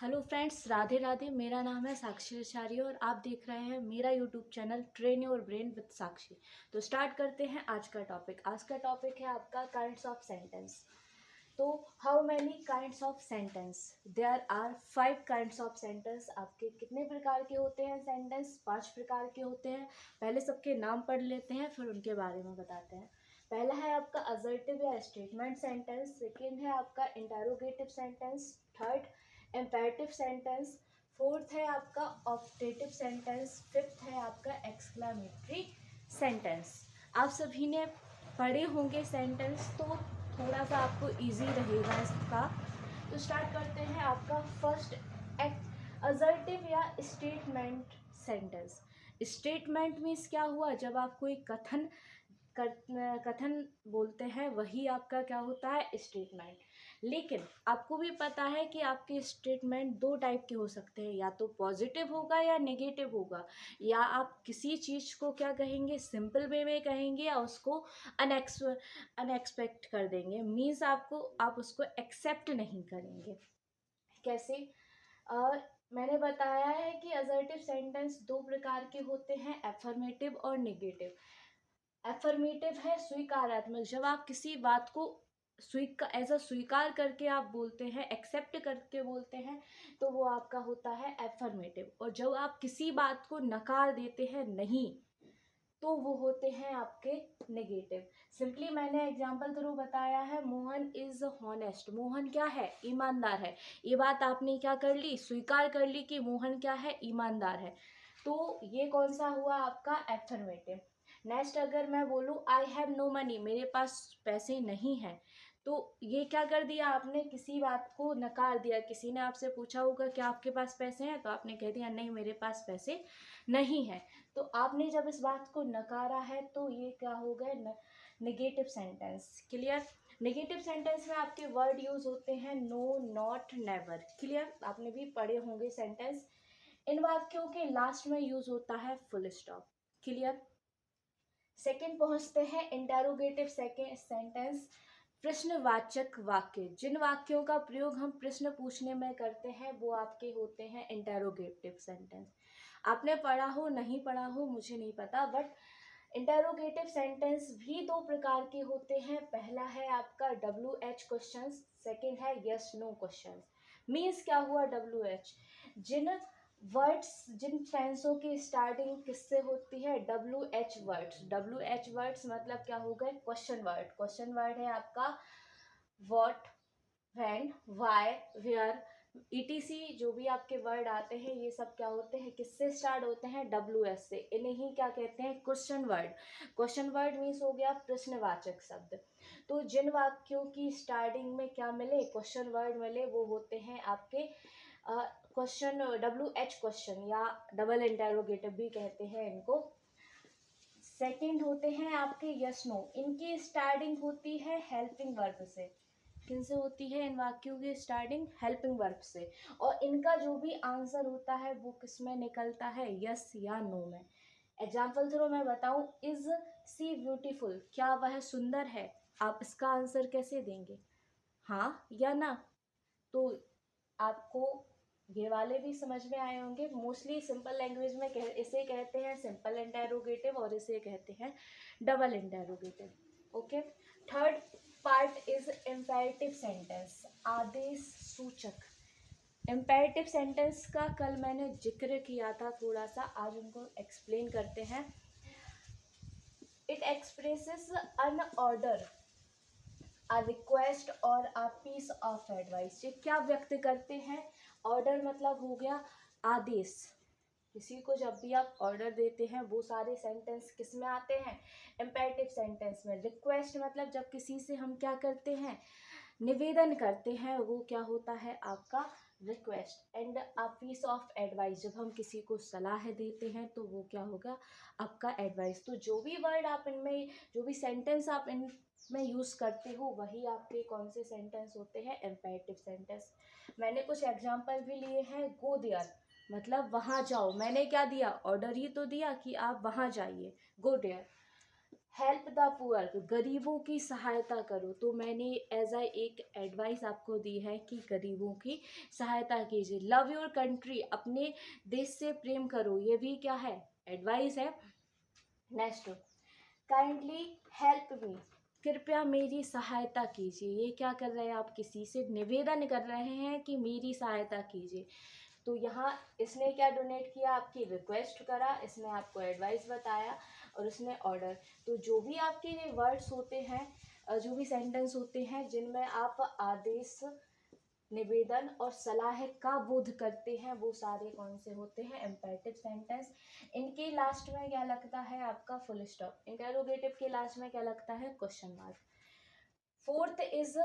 Hello friends, Radhe Radhe. मेरा नाम है साक्षी आचार्य और आप देख रहे हैं मेरा YouTube channel train your brain with Sakshi. तो स्टार्ट करते हैं आज का टॉपिक। आज का टॉपिक है आपका काइंड्स ऑफ सेंटेंस। तो how many kinds of sentence? There are 5 kinds of sentence. आपके कितने प्रकार के होते हैं सेंटेंस? 5 प्रकार के होते हैं। पहले सबके नाम पढ़ लेते हैं, फिर उनके बारे में बताते हैं। पहला है आपका असर्टिव या स्टेटमेंट सेंटेंस। सेकेंड है आपका interrogative sentence. Third imperative sentence. Fourth है आपका ऑब्जेक्टिव सेंटेंस। फिफ्थ है आपका एक्सक्लेमेटरी सेंटेंस। आप सभी ने पढ़े होंगे सेंटेंस, तो थोड़ा सा आपको इजी रहेगा इसका। तो स्टार्ट करते हैं आपका फर्स्ट असर्टिव या स्टेटमेंट सेंटेंस। स्टेटमेंट मीन्स क्या हुआ? जब आप कोई कथन बोलते हैं, वही आपका क्या होता है? स्टेटमेंट। लेकिन आपको भी पता है कि आपके स्टेटमेंट दो टाइप के हो सकते हैं, या तो पॉजिटिव होगा या नेगेटिव होगा। या आप किसी चीज़ को क्या कहेंगे? सिंपल वे में कहेंगे, या उसको अनएक्सपेक्ट कर देंगे। मीन्स आप उसको एक्सेप्ट नहीं करेंगे। कैसे? मैंने बताया है कि असर्टिव सेंटेंस दो प्रकार के होते हैं, एफर्मेटिव और नेगेटिव। एफर्मेटिव है स्वीकारात्मक। जब आप किसी बात को स्वीकार करके आप बोलते हैं, एक्सेप्ट करके बोलते हैं, तो वो आपका होता है एफर्मेटिव। और जब आप किसी बात को नकार देते हैं, नहीं, तो वो होते हैं आपके नेगेटिव। सिंपली मैंने एग्जांपल थ्रू बताया है, मोहन इज हॉनेस्ट। मोहन क्या है? ईमानदार है। ये बात आपने क्या कर ली? स्वीकार कर ली कि मोहन क्या है? ईमानदार है। तो ये कौन सा हुआ आपका? एफर्मेटिव। नेक्स्ट, अगर मैं बोलूँ आई हैव नो मनी, मेरे पास पैसे नहीं हैं, तो ये क्या कर दिया आपने? किसी बात को नकार दिया। किसी ने आपसे पूछा होगा कि आपके पास पैसे हैं, तो आपने कह दिया नहीं, मेरे पास पैसे नहीं है। तो आपने जब इस बात को नकारा है, तो ये क्या हो गए? Negative sentence. Clear? Negative sentence में आपके वर्ड यूज होते हैं नो, नॉट, नेवर। क्लियर? आपने भी पढ़े होंगे सेंटेंस। इन वाक्यों के लास्ट में यूज होता है फुल स्टॉप। क्लियर? सेकंड पहुंचते हैं इंटेरोगेटिव सेंटेंस। प्रश्नवाचक वाक्य। जिन वाक्यों का प्रयोग हम प्रश्न पूछने में करते हैं, वो आपके होते हैं इंटेरोगेटिव सेंटेंस। आपने पढ़ा हो नहीं पढ़ा हो मुझे नहीं पता, बट इंटेरोगेटिव सेंटेंस भी दो प्रकार के होते हैं। पहला है आपका WH क्वेश्चन, सेकेंड है यस नो क्वेश्चन। मीन्स क्या हुआ? WH जिन टेंसों की स्टार्टिंग किससे होती है? WH words. WH वर्ड्स मतलब क्या हो गए? Question word. क्वेश्चन वर्ड है आपका what, when, why, where, ETC। जो भी आपके वर्ड आते हैं, ये सब क्या होते हैं? किससे स्टार्ट होते हैं? WH से। इन्हें क्या कहते हैं? Question word. Question word means हो गया प्रश्नवाचक शब्द। तो जिन वाक्यों की स्टार्टिंग में क्या मिले? क्वेश्चन वर्ड मिले, वो होते हैं आपके क्वेश्चन WH क्वेश्चन, या डबल इंटेरोगेटिव भी कहते हैं इनको। सेकंड होते हैं आपके यस नो। इनकी स्टार्टिंग होती है हेल्पिंग वर्ब से। किनसे होती है इन वाक्यों की स्टार्टिंग? हेल्पिंग वर्ब से। और इनका जो भी आंसर होता है, वो किस में निकलता है? यस या नो में। एग्जाम्पल थ्रू मैं बताऊं, इज सी ब्यूटीफुल, क्या वह सुंदर है? आप इसका आंसर कैसे देंगे? हाँ या ना? तो आपको ये वाले भी समझ में आए होंगे। मोस्टली सिंपल लैंग्वेज में इसे कहते हैं सिंपल इंटेरोगेटिव, और इसे कहते हैं double interrogative. Okay. Third part is imperative sentence, आदेश सूचक। इम्पेरेटिव सेंटेंस का कल मैंने जिक्र किया था थोड़ा सा, आज उनको एक्सप्लेन करते हैं। It expresses an order, a request और अ पीस ऑफ एडवाइस। ये क्या व्यक्त करते हैं? ऑर्डर मतलब हो गया आदेश। किसी को जब भी आप ऑर्डर देते हैं, वो सारे सेंटेंस किस में आते हैं? इम्पेरेटिव सेंटेंस में। रिक्वेस्ट मतलब जब किसी से हम क्या करते हैं? निवेदन करते हैं, वो क्या होता है? आपका request. And a piece of advice, जब हम किसी को सलाह देते हैं, तो वो क्या होगा? आपका एडवाइस। तो जो भी वर्ड आप इनमें, जो भी सेंटेंस आप इनमें यूज़ करते हो, वही आपके कौन से सेंटेंस होते हैं? Imperative sentence. मैंने कुछ एग्जाम्पल भी लिए हैं। गो देयर मतलब वहाँ जाओ। मैंने क्या दिया? ऑर्डर ही तो दिया कि आप वहाँ जाइए, go there. Help the poor, गरीबों की सहायता करो। तो मैंने एज एक एडवाइस आपको दी है कि गरीबों की सहायता कीजिए। लव योर कंट्री, अपने देश से प्रेम करो, ये भी क्या है, एडवाइस है। नेक्स्ट, काइंडली हेल्प मी, कृपया मेरी सहायता कीजिए। ये क्या कर रहे हैं आप, किसी से निवेदन कर रहे हैं कि मेरी सहायता कीजिए। तो यहाँ इसने क्या डोनेट किया, आपकी रिक्वेस्ट करा, इसने आपको एडवाइस बताया और उसने ऑर्डर। तो जो भी आपके ये वर्ड्स होते हैं, जो भी सेंटेंस होते हैं जिनमें आप आदेश, निवेदन और सलाह का बोध करते हैं, वो सारे कौन से होते हैं, इम्पेरेटिव सेंटेंस। इनके लास्ट में क्या लगता है आपका, फुल स्टॉप। इंटेरोगेटिव के लास्ट में क्या लगता है, question mark. Fourth is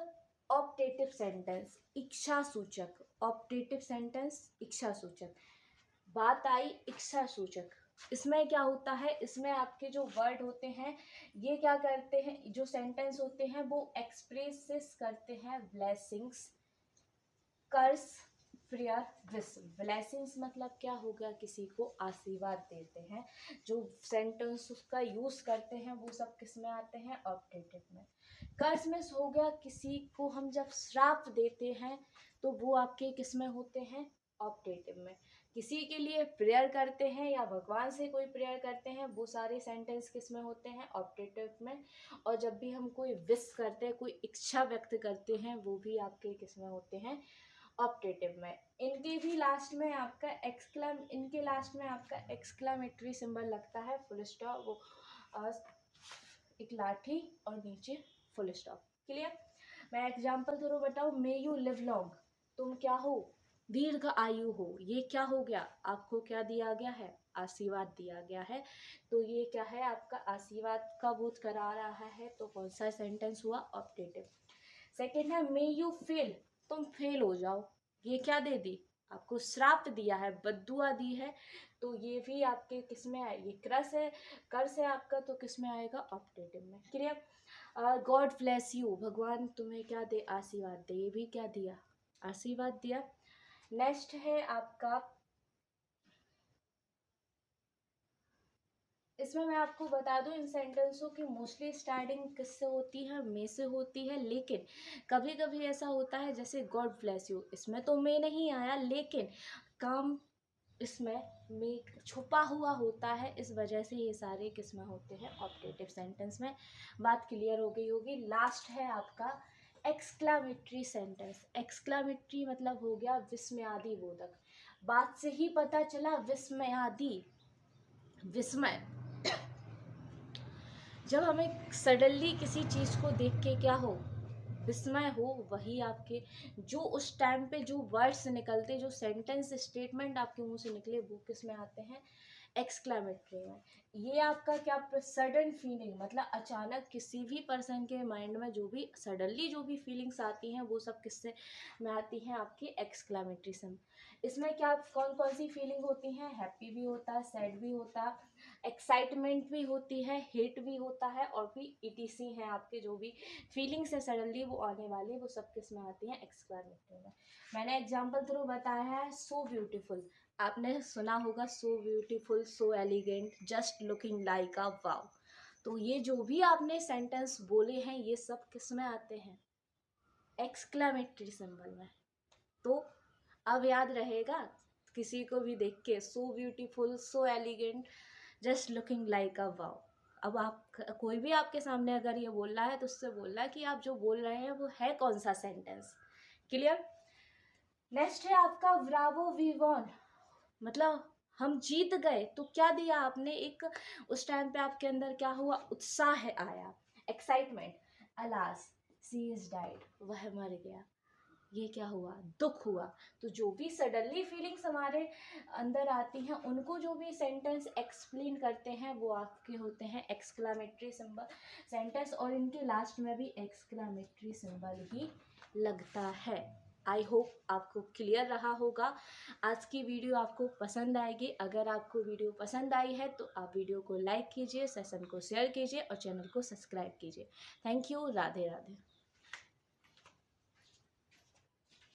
optative sentence, इच्छा सूचक। ऑप्टेटिव सेंटेंस इच्छा सूचक, बात आई इच्छा सूचक। इसमें क्या होता है, इसमें आपके जो वर्ड होते हैं ये क्या करते हैं, जो सेंटेंस होते हैं वो एक्सप्रेस करते हैं ब्लेसिंग्स, कर्स, प्रेयर, विश। ब्लेसिंग्स मतलब क्या हो गया, किसी को आशीर्वाद देते हैं। जो सेंटेंस उसका यूज करते हैं वो सब किस में आते हैं, ऑप्टेटिव में। कर्स में हो गया, किसी को हम जब श्राप देते हैं तो वो आपके किस में होते हैं, ऑप्टेटिव में। किसी के लिए प्रेयर करते हैं या भगवान से कोई प्रेयर करते हैं, वो सारे सेंटेंस किस में होते हैं, ऑप्टेटिव में। और जब भी हम कोई विश करते हैं, कोई इच्छा व्यक्त करते हैं, वो भी आपके किस में होते हैं, ऑप्टेटिव में। इनके भी लास्ट में आपका इनके लास्ट में आपका एक्सक्लामेटरी सिंबल लगता है, फुल स्टॉप, वो एक लाठी और नीचे फुल स्टॉप। क्लियर। मैं एग्जांपल थ्रू बताऊं, मे यू लिव लॉन्ग, तुम क्या हो, दीर्घ आयु हो। ये क्या हो गया, आपको क्या दिया गया है, आशीर्वाद दिया गया है। तो ये क्या है, आपका आशीर्वाद का बोध करा रहा है। तो कौन सा सेंटेंस हुआ, ऑप्टेटिव। सेकेंड है मे यू फेल, तुम फेल हो जाओ। ये क्या दे दी, आपको श्राप दिया है, बद्दुआ दी है। तो ये भी आपके किस में आए, ये क्रस है, कर्स है आपका, तो किस में आएगा, ऑप्टेटिव में। क्लियर। गॉड ब्लेस यू, भगवान तुम्हें क्या दे, आशीर्वाद दे। ये भी क्या दिया, आशीर्वाद दिया। नेक्स्ट है आपका, इसमें मैं आपको बता दूं, इन सेंटेंसों की मोस्टली स्टार्टिंग किससे होती है, मे से होती है। लेकिन कभी कभी ऐसा होता है, जैसे गॉड ब्लेस यू, इसमें तो मे नहीं आया, लेकिन काम इसमें मे छुपा हुआ होता है। इस वजह से ये सारे किस्में होते हैं ऑप्टेटिव सेंटेंस में। बात क्लियर हो गई होगी। लास्ट है आपका एक्सक्लामेटरी सेंटेंस। एक्सक्लामेटरी मतलब हो गया विस्मयादि बोधक। बात से ही पता चला, विस्मयादि, विस्मय। जब हमें सडनली किसी चीज़ को देख के क्या हो, विस्मय हो, वही आपके जो उस टाइम पे जो वर्ड्स निकलते, जो सेंटेंस स्टेटमेंट आपके मुंह से निकले, वो किस में आते हैं, एक्सक्लामेटरी में। ये आपका क्या, सडन फीलिंग, मतलब अचानक किसी भी पर्सन के माइंड में जो भी सडनली जो भी फीलिंग्स आती हैं, वो सब किससे में आती हैं, आपकी एक्सक्लामेटरी से। इसमें क्या कौन कौन सी फीलिंग होती हैं, हैप्पी भी होता है, सैड भी होता है, एक्साइटमेंट भी होती है, हेट भी होता है, और भी ईटीसी हैं आपके जो भी फीलिंग्स है सडनली वो आने वाली, वो सब किस में आती हैं, एक्सक्लामेटरी में। मैंने एग्जांपल थ्रू बताया है, सो ब्यूटीफुल, आपने सुना होगा, so beautiful, so elegant, just looking like a wow. तो ये जो भी आपने सेंटेंस बोले हैं, ये सब किस में आते हैं, एक्सक्लामेटरी सिंबल में। तो अब याद रहेगा, किसी को भी देख के so beautiful, so elegant, just looking like a wow. अब आप कोई भी आपके सामने अगर ये बोल रहा है, तो उससे बोल रहा है कि आप जो बोल रहे हैं वो है कौन सा सेंटेंस। क्लियर। नेक्स्ट है आपका ब्रावो वी वॉन, मतलब हम जीत गए। तो क्या दिया आपने, एक उस टाइम पे आपके अंदर क्या हुआ, उत्साह आया, excitement. Alas she is died, वह मर गया। ये क्या हुआ, दुख हुआ। तो जो भी सडनली फीलिंग्स हमारे अंदर आती हैं, उनको जो भी सेंटेंस एक्सप्लेन करते हैं, वो आपके होते हैं एक्सक्लामेटरी सिंबल सेंटेंस, और इनके लास्ट में भी एक्सक्लामेटरी सिंबल ही लगता है। आई होप आपको क्लियर रहा होगा। आज की वीडियो आपको पसंद आएगी। अगर आपको वीडियो पसंद आई है तो आप वीडियो को लाइक कीजिए, सेशन को शेयर कीजिए और चैनल को सब्सक्राइब कीजिए। Thank you. राधे राधे।